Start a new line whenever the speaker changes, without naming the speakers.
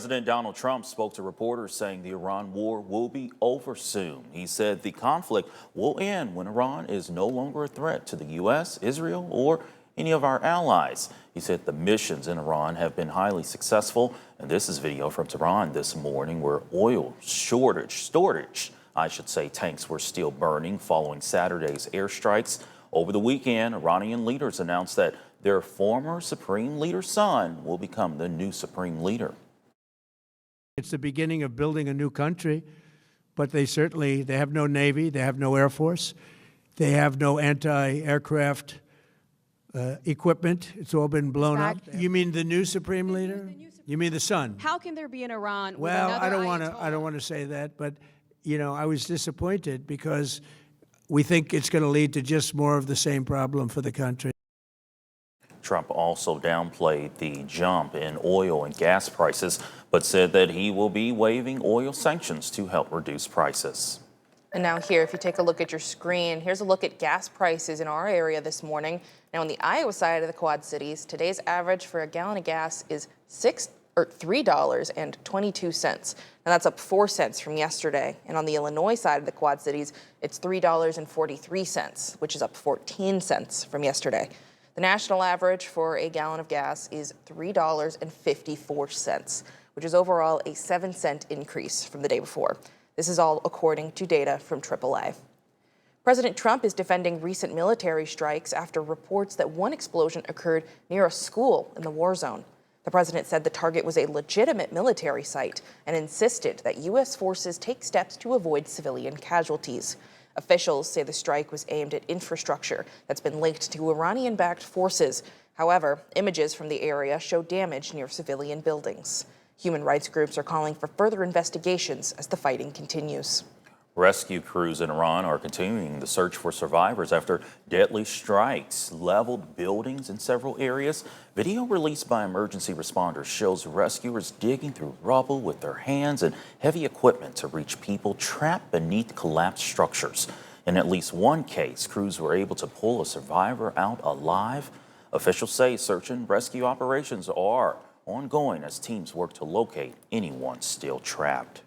President Donald Trump spoke to reporters saying the Iran war will be over soon. He said the conflict will end when Iran is no longer a threat to the U.S., Israel, or any of our allies. He said the missions in Iran have been highly successful. And this is video from Tehran this morning where oil storage tanks were still burning following Saturday's airstrikes. Over the weekend, Iranian leaders announced that their former supreme leader's son will become the new supreme leader.
It's the beginning of building a new country, but they have no Navy, they have no Air Force, they have no anti-aircraft equipment. It's all been blown up. You mean the new supreme leader? You mean the son?
How can there be an Iran with
Well,
another
I don't want to say that, but I was disappointed because we think it's going to lead to just more of the same problem for the country.
Trump also downplayed the jump in oil and gas prices, but said that he will be waiving oil sanctions to help reduce prices.
And now here, if you take a look at your screen, here's a look at gas prices in our area this morning. Now on the Iowa side of the Quad Cities, today's average for a gallon of gas is $3.22. Now that's up 4 cents from yesterday. And on the Illinois side of the Quad Cities, it's $3.43, which is up 14 cents from yesterday. The national average for a gallon of gas is $3.54, which is overall a 7-cent increase from the day before. This is all according to data from AAA. President Trump is defending recent military strikes after reports that one explosion occurred near a school in the war zone. The president said the target was a legitimate military site and insisted that U.S. forces take steps to avoid civilian casualties. Officials say the strike was aimed at infrastructure that's been linked to Iranian-backed forces. However, images from the area show damage near civilian buildings. Human rights groups are calling for further investigations as the fighting continues.
Rescue crews in Iran are continuing the search for survivors after deadly strikes leveled buildings in several areas. Video released by emergency responders shows rescuers digging through rubble with their hands and heavy equipment to reach people trapped beneath collapsed structures. In at least one case, crews were able to pull a survivor out alive. Officials say search and rescue operations are ongoing as teams work to locate anyone still trapped.